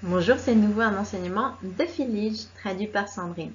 Bonjour, c'est de nouveau un enseignement de Phillige traduit par Sandrine.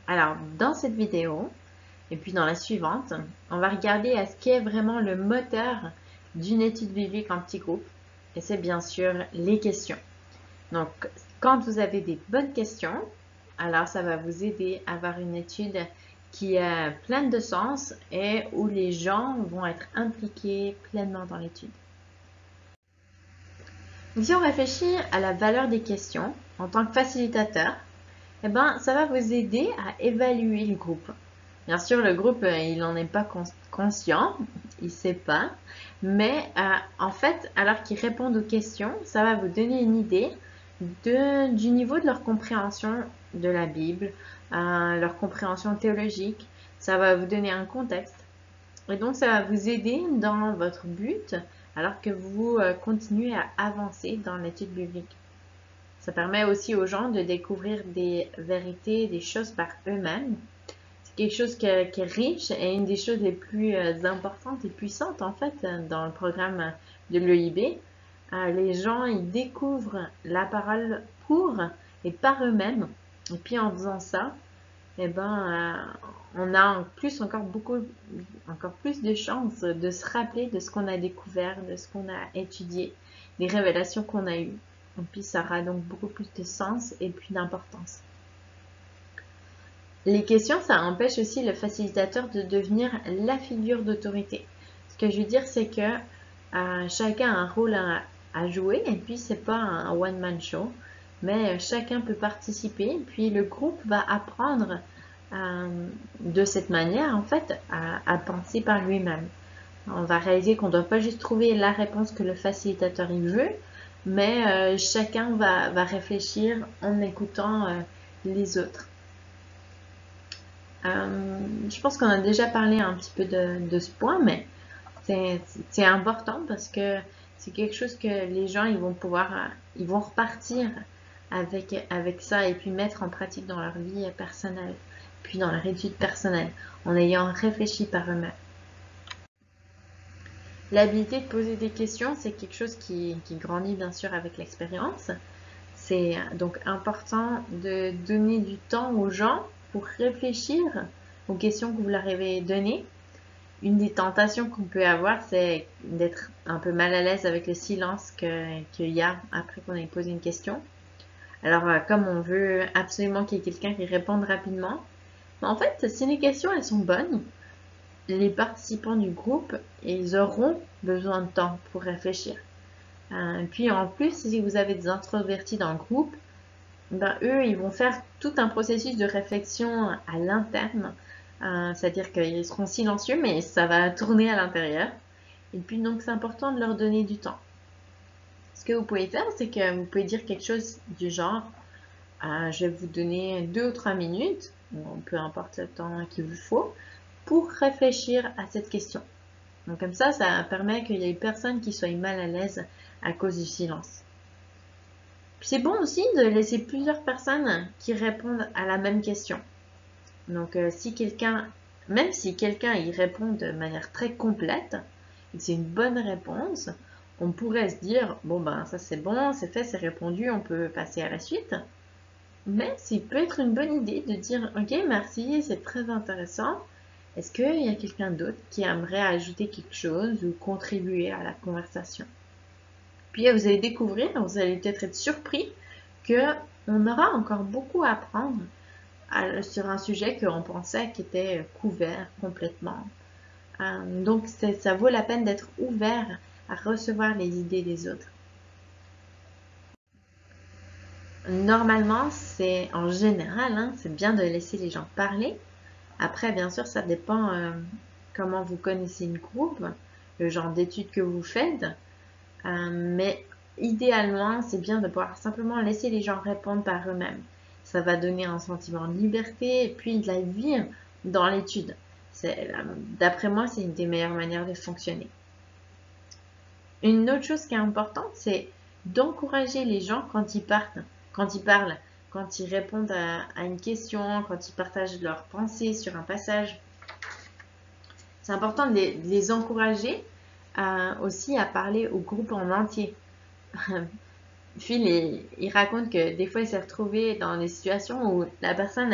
Alors, dans cette vidéo, et puis dans la suivante, on va regarder à ce qu'est vraiment le moteur d'une étude biblique en petits groupes, et c'est bien sûr les questions. Donc, quand vous avez des bonnes questions, alors ça va vous aider à avoir une étude qui est pleine de sens et où les gens vont être impliqués pleinement dans l'étude. Si on réfléchit à la valeur des questions en tant que facilitateur, eh ben, ça va vous aider à évaluer le groupe. Bien sûr, le groupe, il n'en est pas conscient, il ne sait pas, mais en fait, alors qu'ils répondent aux questions, ça va vous donner une idée du niveau de leur compréhension de la Bible, leur compréhension théologique, ça va vous donner un contexte. Et donc, ça va vous aider dans votre but alors que vous continuez à avancer dans l'étude biblique. Ça permet aussi aux gens de découvrir des vérités, des choses par eux-mêmes. C'est quelque chose qui est riche et une des choses les plus importantes et puissantes en fait dans le programme de l'EIB. Les gens, ils découvrent la parole pour et par eux-mêmes. Et puis en faisant ça, eh ben, on a encore plus de chances de se rappeler de ce qu'on a découvert, de ce qu'on a étudié, des révélations qu'on a eues. Et puis ça aura donc beaucoup plus de sens et puis d'importance. Les questions, ça empêche aussi le facilitateur de devenir la figure d'autorité. Ce que je veux dire, c'est que chacun a un rôle à jouer et puis c'est pas un one-man show, mais chacun peut participer, puis le groupe va apprendre de cette manière, en fait, à penser par lui-même. On va réaliser qu'on ne doit pas juste trouver la réponse que le facilitateur il veut, mais chacun va réfléchir en écoutant les autres. Je pense qu'on a déjà parlé un petit peu de ce point, mais c'est important parce que c'est quelque chose que les gens ils vont repartir avec ça et puis mettre en pratique dans leur vie personnelle, puis dans leur étude personnelle, en ayant réfléchi par eux-mêmes. L'habilité de poser des questions, c'est quelque chose qui grandit bien sûr avec l'expérience. C'est donc important de donner du temps aux gens pour réfléchir aux questions que vous leur avez données. Une des tentations qu'on peut avoir, c'est d'être un peu mal à l'aise avec le silence qu'il y a après qu'on ait posé une question. Alors, comme on veut absolument qu'il y ait quelqu'un qui réponde rapidement, en fait, si les questions elles sont bonnes, les participants du groupe, ils auront besoin de temps pour réfléchir. Puis en plus, si vous avez des introvertis dans le groupe, ben, eux, ils vont faire tout un processus de réflexion à l'interne. C'est-à-dire qu'ils seront silencieux, mais ça va tourner à l'intérieur. Et puis donc, c'est important de leur donner du temps. Ce que vous pouvez faire, c'est que vous pouvez dire quelque chose du genre je vais vous donner 2 ou 3 minutes, peu importe le temps qu'il vous faut, pour réfléchir à cette question. Donc comme ça permet qu'il y ait personne qui soit mal à l'aise à cause du silence. C'est bon aussi de laisser plusieurs personnes qui répondent à la même question. Donc même si quelqu'un y répond de manière très complète, et que c'est une bonne réponse, on pourrait se dire, bon ben ça c'est bon, c'est fait, c'est répondu, on peut passer à la suite. Mais ça peut être une bonne idée de dire, ok merci, c'est très intéressant. Est-ce qu'il y a quelqu'un d'autre qui aimerait ajouter quelque chose ou contribuer à la conversation? Puis vous allez découvrir, vous allez peut-être être surpris qu'on aura encore beaucoup à apprendre sur un sujet qu'on pensait qui était couvert complètement. Donc ça vaut la peine d'être ouvert à recevoir les idées des autres. Normalement, c'est en général, c'est bien de laisser les gens parler. Après, bien sûr, ça dépend comment vous connaissez le groupe, le genre d'études que vous faites. Mais idéalement, c'est bien de pouvoir simplement laisser les gens répondre par eux-mêmes. Ça va donner un sentiment de liberté et puis de la vie dans l'étude. D'après moi, c'est une des meilleures manières de fonctionner. Une autre chose qui est importante, c'est d'encourager les gens quand ils parlent, quand ils répondent à une question, quand ils partagent leurs pensées sur un passage. C'est important de les encourager aussi à parler au groupe en entier. Phil, il raconte que des fois, il s'est retrouvé dans des situations où la personne,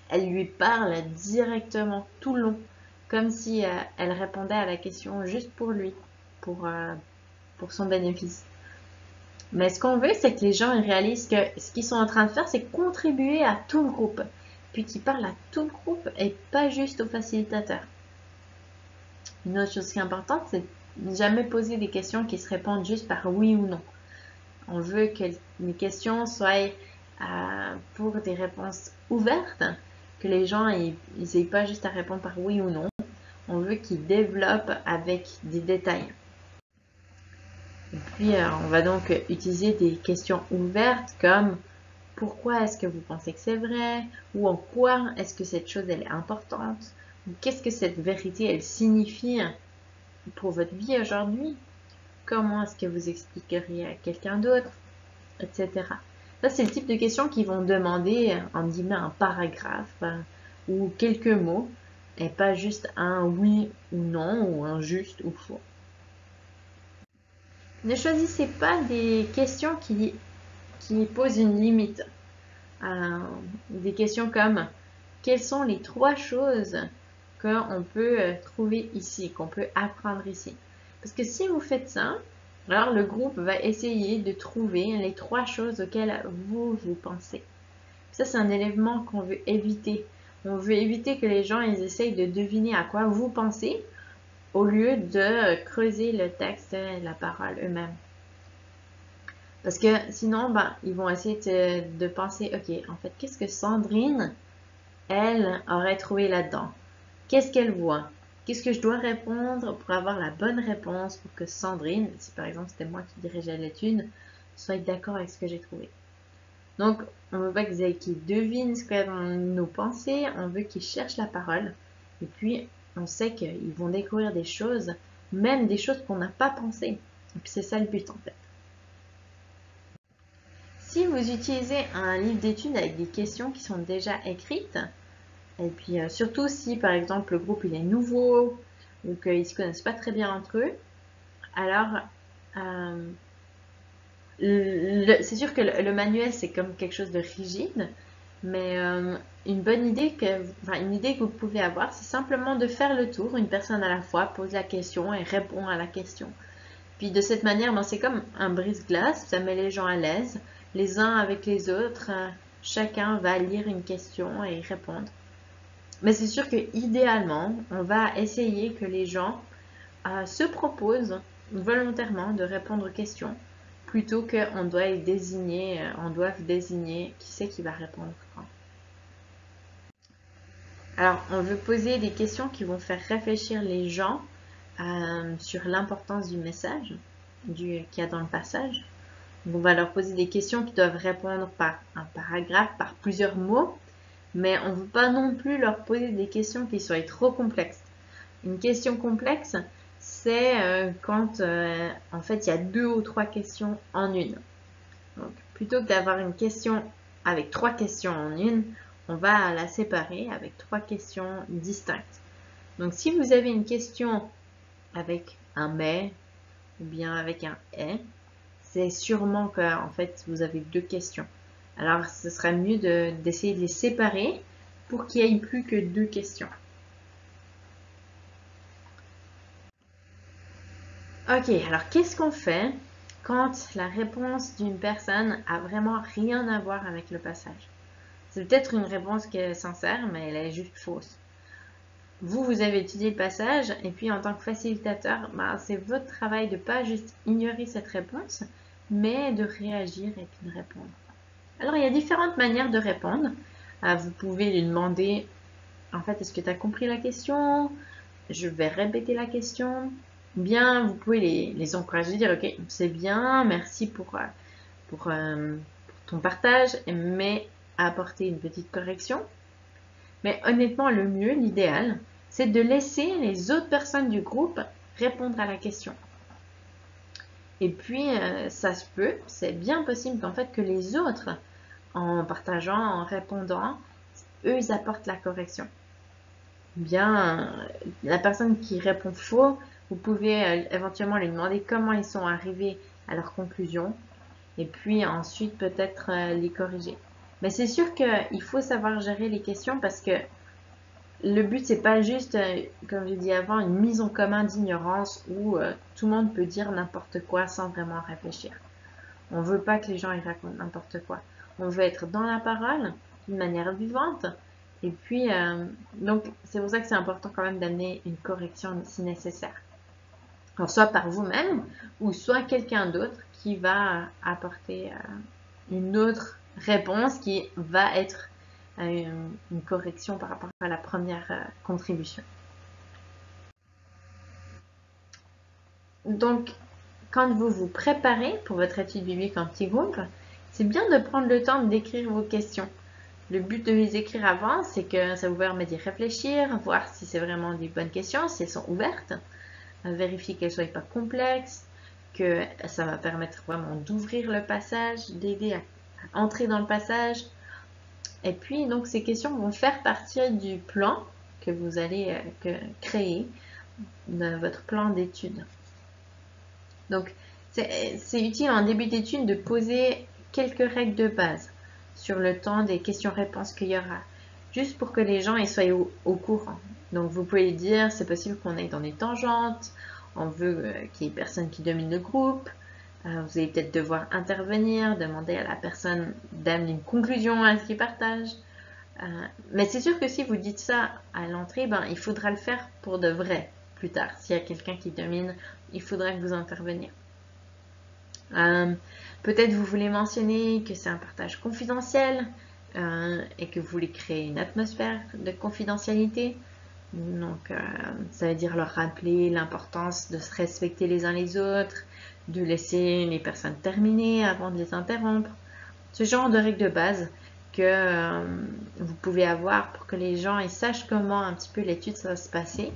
elle lui parle directement tout le long, comme si elle répondait à la question juste pour lui, pour, euh, pour son bénéfice. Mais ce qu'on veut, c'est que les gens ils réalisent que ce qu'ils sont en train de faire, c'est contribuer à tout le groupe, puis qu'ils parlent à tout le groupe et pas juste au facilitateur. Une autre chose qui est importante, c'est ne jamais poser des questions qui se répondent juste par oui ou non. On veut que les questions soient pour des réponses ouvertes, que les gens n'aient pas juste à répondre par oui ou non. On veut qu'ils développent avec des détails. Et puis, on va donc utiliser des questions ouvertes comme pourquoi est-ce que vous pensez que c'est vrai, ou en quoi est-ce que cette chose elle est importante, ou qu'est-ce que cette vérité elle signifie pour votre vie aujourd'hui, comment est-ce que vous expliqueriez à quelqu'un d'autre, etc. Ça, c'est le type de questions qui vont demander, en guillemets, un paragraphe ou quelques mots, et pas juste un oui ou non, ou un juste ou faux. Ne choisissez pas des questions qui posent une limite. Des questions comme quelles sont les 3 choses qu'on peut trouver ici, qu'on peut apprendre ici. Parce que si vous faites ça, alors le groupe va essayer de trouver les 3 choses auxquelles vous pensez. Ça, c'est un élément qu'on veut éviter. On veut éviter que les gens ils essayent de deviner à quoi vous pensez au lieu de creuser le texte et la parole eux-mêmes. Parce que sinon, ils vont essayer de penser, ok, en fait, qu'est-ce que Sandrine, elle, aurait trouvé là-dedans? Qu'est-ce qu'elle voit? Qu'est-ce que je dois répondre pour avoir la bonne réponse pour que Sandrine, si par exemple c'était moi qui dirigeais l'étude, soit d'accord avec ce que j'ai trouvé? Donc, on veut pas qu'ils devinent ce que nos pensées, on veut qu'ils cherchent la parole. Et puis, on sait qu'ils vont découvrir des choses, même des choses qu'on n'a pas pensées. Donc, c'est ça le but en fait. Si vous utilisez un livre d'études avec des questions qui sont déjà écrites, et puis surtout si par exemple le groupe il est nouveau ou qu'ils ne se connaissent pas très bien entre eux, alors c'est sûr que le manuel c'est comme quelque chose de rigide, mais une bonne idée une idée que vous pouvez avoir, c'est simplement de faire le tour, une personne à la fois pose la question et répond à la question. Puis de cette manière, c'est comme un brise-glace, ça met les gens à l'aise, les uns avec les autres, chacun va lire une question et y répondre. Mais c'est sûr que idéalement, on va essayer que les gens se proposent volontairement de répondre aux questions plutôt qu'on doit désigner, qui c'est qui va répondre quand. Alors, on veut poser des questions qui vont faire réfléchir les gens sur l'importance du message qu'il y a dans le passage. Donc, on va leur poser des questions qui doivent répondre par un paragraphe, par plusieurs mots, mais on ne veut pas non plus leur poser des questions qui soient trop complexes. Une question complexe, c'est quand en fait il y a 2 ou 3 questions en une. Donc, plutôt que d'avoir une question avec 3 questions en une, on va la séparer avec 3 questions distinctes. Donc, si vous avez une question avec un mais ou bien avec un et, c'est sûrement que en fait vous avez 2 questions. Alors, ce serait mieux d'essayer de les séparer pour qu'il n'y ait plus que 2 questions. Ok, alors qu'est-ce qu'on fait quand la réponse d'une personne a vraiment rien à voir avec le passage? C'est peut-être une réponse qui est sincère, mais elle est juste fausse. Vous avez étudié le passage, et puis en tant que facilitateur, c'est votre travail de ne pas juste ignorer cette réponse, mais de réagir et puis de répondre. Alors, il y a différentes manières de répondre. Vous pouvez lui demander, en fait, est-ce que tu as compris la question? Je vais répéter la question. Bien, vous pouvez les encourager, dire, ok, c'est bien, merci pour ton partage, mais apporter une petite correction. Mais honnêtement, le mieux, l'idéal, c'est de laisser les autres personnes du groupe répondre à la question. Et puis, ça se peut, c'est bien possible qu'en fait que les autres, en partageant, en répondant, eux, ils apportent la correction. Bien, la personne qui répond faux, vous pouvez éventuellement lui demander comment ils sont arrivés à leur conclusion. et puis ensuite peut-être les corriger. Mais c'est sûr qu'il faut savoir gérer les questions parce que le but, c'est pas juste, comme j'ai dit avant, une mise en commun d'ignorance où tout le monde peut dire n'importe quoi sans vraiment réfléchir. On veut pas que les gens y racontent n'importe quoi. On veut être dans la parole, d'une manière vivante. Et puis, donc, c'est pour ça que c'est important quand même d'amener une correction si nécessaire. Alors, soit par vous-même, ou soit quelqu'un d'autre qui va apporter une autre réponse qui va être une correction par rapport à la première contribution. Donc, quand vous vous préparez pour votre étude biblique en petit groupe, c'est bien de prendre le temps d'écrire vos questions. Le but de les écrire avant, c'est que ça vous permet d'y réfléchir, voir si c'est vraiment des bonnes questions, si elles sont ouvertes, vérifier qu'elles ne soient pas complexes, que ça va permettre vraiment d'ouvrir le passage, d'aider à entrer dans le passage. Et puis, donc, ces questions vont faire partie du plan que vous allez créer, de votre plan d'études. Donc, c'est utile en début d'étude de poser quelques règles de base sur le temps des questions-réponses qu'il y aura, juste pour que les gens soient au courant. Donc, vous pouvez dire, c'est possible qu'on aille dans des tangentes, on veut qu'il y ait personne qui domine le groupe, vous allez peut-être devoir intervenir, demander à la personne d'amener une conclusion à ce qu'il partage. Mais c'est sûr que si vous dites ça à l'entrée, il faudra le faire pour de vrai plus tard. S'il y a quelqu'un qui domine, il faudra que vous interveniez. Peut-être vous voulez mentionner que c'est un partage confidentiel et que vous voulez créer une atmosphère de confidentialité. Donc, ça veut dire leur rappeler l'importance de se respecter les uns les autres, de laisser les personnes terminer avant de les interrompre. Ce genre de règles de base que vous pouvez avoir pour que les gens sachent comment un petit peu l'étude va se passer,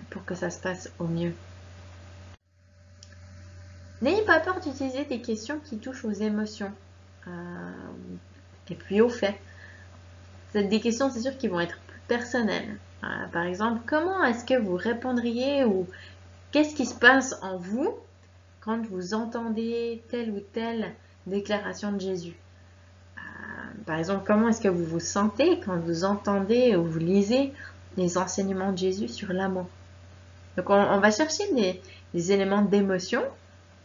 pour que ça se passe au mieux. N'ayez pas peur d'utiliser des questions qui touchent aux émotions et puis aux faits. C'est des questions, c'est sûr, qui vont être plus personnelles. Par exemple, comment est-ce que vous répondriez ou qu'est-ce qui se passe en vous quand vous entendez telle ou telle déclaration de Jésus? Par exemple, comment est-ce que vous vous sentez quand vous entendez ou vous lisez les enseignements de Jésus sur l'amour? Donc, on va chercher des éléments d'émotion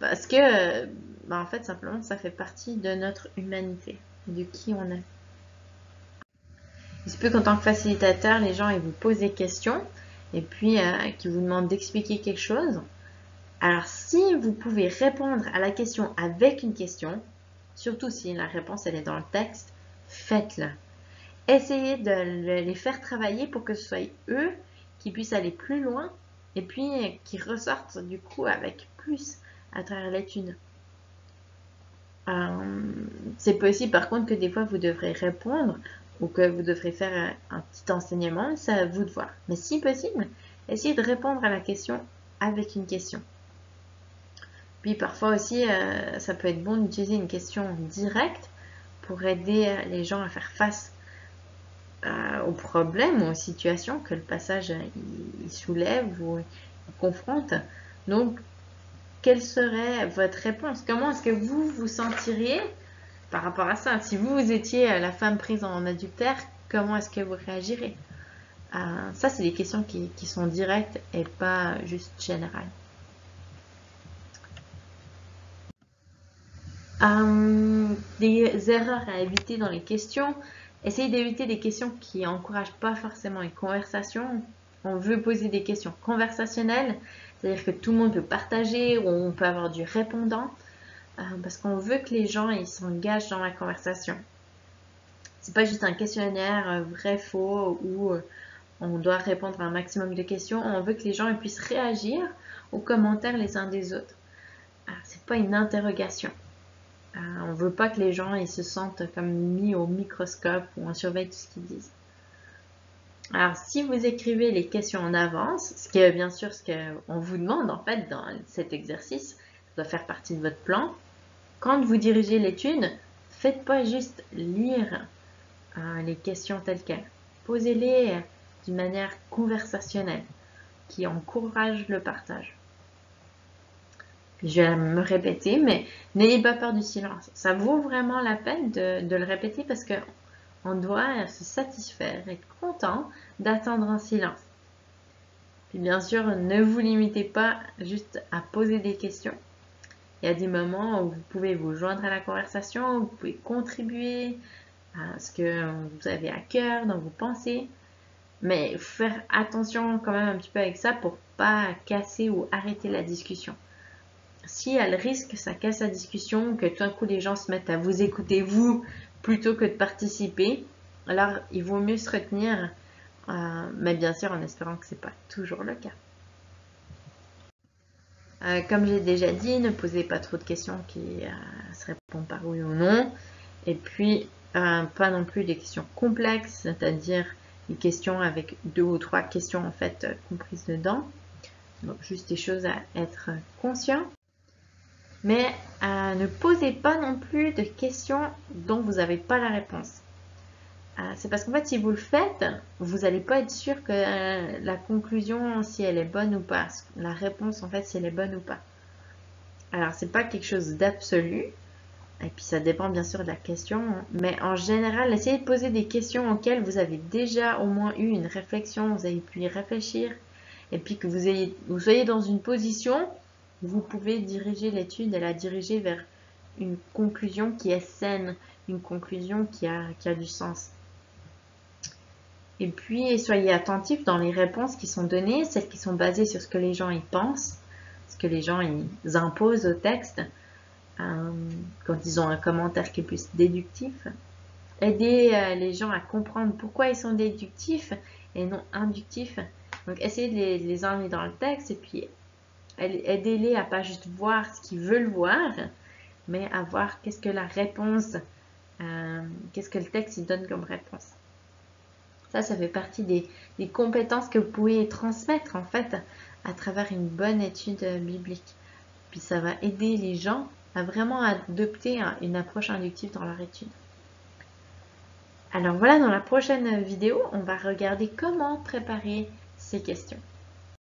parce que, en fait, simplement, ça fait partie de notre humanité, de qui on est. Il se peut qu'en tant que facilitateur, les gens ils vous posent des questions et puis qu'ils vous demandent d'expliquer quelque chose. Alors, si vous pouvez répondre à la question avec une question, surtout si la réponse elle est dans le texte, faites-le. Essayez de les faire travailler pour que ce soit eux qui puissent aller plus loin et puis qui ressortent du coup avec plus à travers l'étude. C'est possible par contre que des fois vous devrez répondre ou que vous devrez faire un petit enseignement, c'est à vous de voir. Mais si possible, essayez de répondre à la question avec une question. Puis parfois aussi, ça peut être bon d'utiliser une question directe pour aider les gens à faire face aux problèmes ou aux situations que le passage il soulève ou il confronte. Donc, quelle serait votre réponse? Comment est-ce que vous vous sentiriez par rapport à ça? Si vous étiez la femme prise en adultère, comment est-ce que vous réagirez? Ça, c'est des questions qui sont directes et pas juste générales. Des erreurs à éviter dans les questions. Essayez d'éviter des questions qui n'encouragent pas forcément une conversation. On veut poser des questions conversationnelles, c'est-à-dire que tout le monde peut partager ou on peut avoir du répondant, parce qu'on veut que les gens s'engagent dans la conversation. C'est pas juste un questionnaire vrai, faux, où on doit répondre à un maximum de questions. On veut que les gens puissent réagir aux commentaires les uns des autres. C'est pas une interrogation. On ne veut pas que les gens se sentent comme mis au microscope ou on surveille tout ce qu'ils disent. Alors, si vous écrivez les questions en avance, ce qui est bien sûr ce qu'on vous demande en fait dans cet exercice, ça doit faire partie de votre plan. Quand vous dirigez l'étude, faites pas juste lire les questions telles quelles. Posez-les d'une manière conversationnelle qui encourage le partage. Je vais me répéter, mais n'ayez pas peur du silence. Ça vaut vraiment la peine de le répéter parce qu'on doit se satisfaire, être content d'attendre un silence. Puis bien sûr, ne vous limitez pas juste à poser des questions. Il y a des moments où vous pouvez vous joindre à la conversation, où vous pouvez contribuer à ce que vous avez à cœur, dans vos pensées. Mais faire attention quand même un petit peu avec ça pour pas casser ou arrêter la discussion. Si il y a le risque que ça casse la discussion, que tout d'un coup les gens se mettent à vous écouter vous plutôt que de participer, alors il vaut mieux se retenir, mais bien sûr en espérant que ce n'est pas toujours le cas. Comme j'ai déjà dit, ne posez pas trop de questions qui se répondent par oui ou non. Et puis, pas non plus des questions complexes, c'est-à-dire des questions avec 2 ou 3 questions en fait comprises dedans. Donc, juste des choses à être conscient. Mais ne posez pas non plus de questions dont vous n'avez pas la réponse. C'est parce qu'en fait, si vous le faites, vous n'allez pas être sûr que la conclusion, si elle est bonne ou pas. La réponse, en fait, si elle est bonne ou pas. Alors, c'est pas quelque chose d'absolu. Et puis, ça dépend bien sûr de la question. Mais en général, essayez de poser des questions auxquelles vous avez déjà au moins eu une réflexion, vous avez pu y réfléchir. Et puis que vous soyez dans une position où vous pouvez diriger l'étude et la diriger vers une conclusion qui est saine, une conclusion qui a du sens. Et puis, soyez attentifs dans les réponses qui sont données, celles qui sont basées sur ce que les gens y pensent, ce que les gens y imposent au texte, quand ils ont un commentaire qui est plus déductif. Aidez les gens à comprendre pourquoi ils sont déductifs et non inductifs. Donc, essayez de les emmener dans le texte et puis aidez-les à pas juste voir ce qu'ils veulent voir, mais à voir qu'est-ce que la réponse, qu'est-ce que le texte il donne comme réponse. Ça fait partie des compétences que vous pouvez transmettre en fait à travers une bonne étude biblique. Puis ça va aider les gens à vraiment adopter une approche inductive dans leur étude. Alors voilà, dans la prochaine vidéo, on va regarder comment préparer ces questions.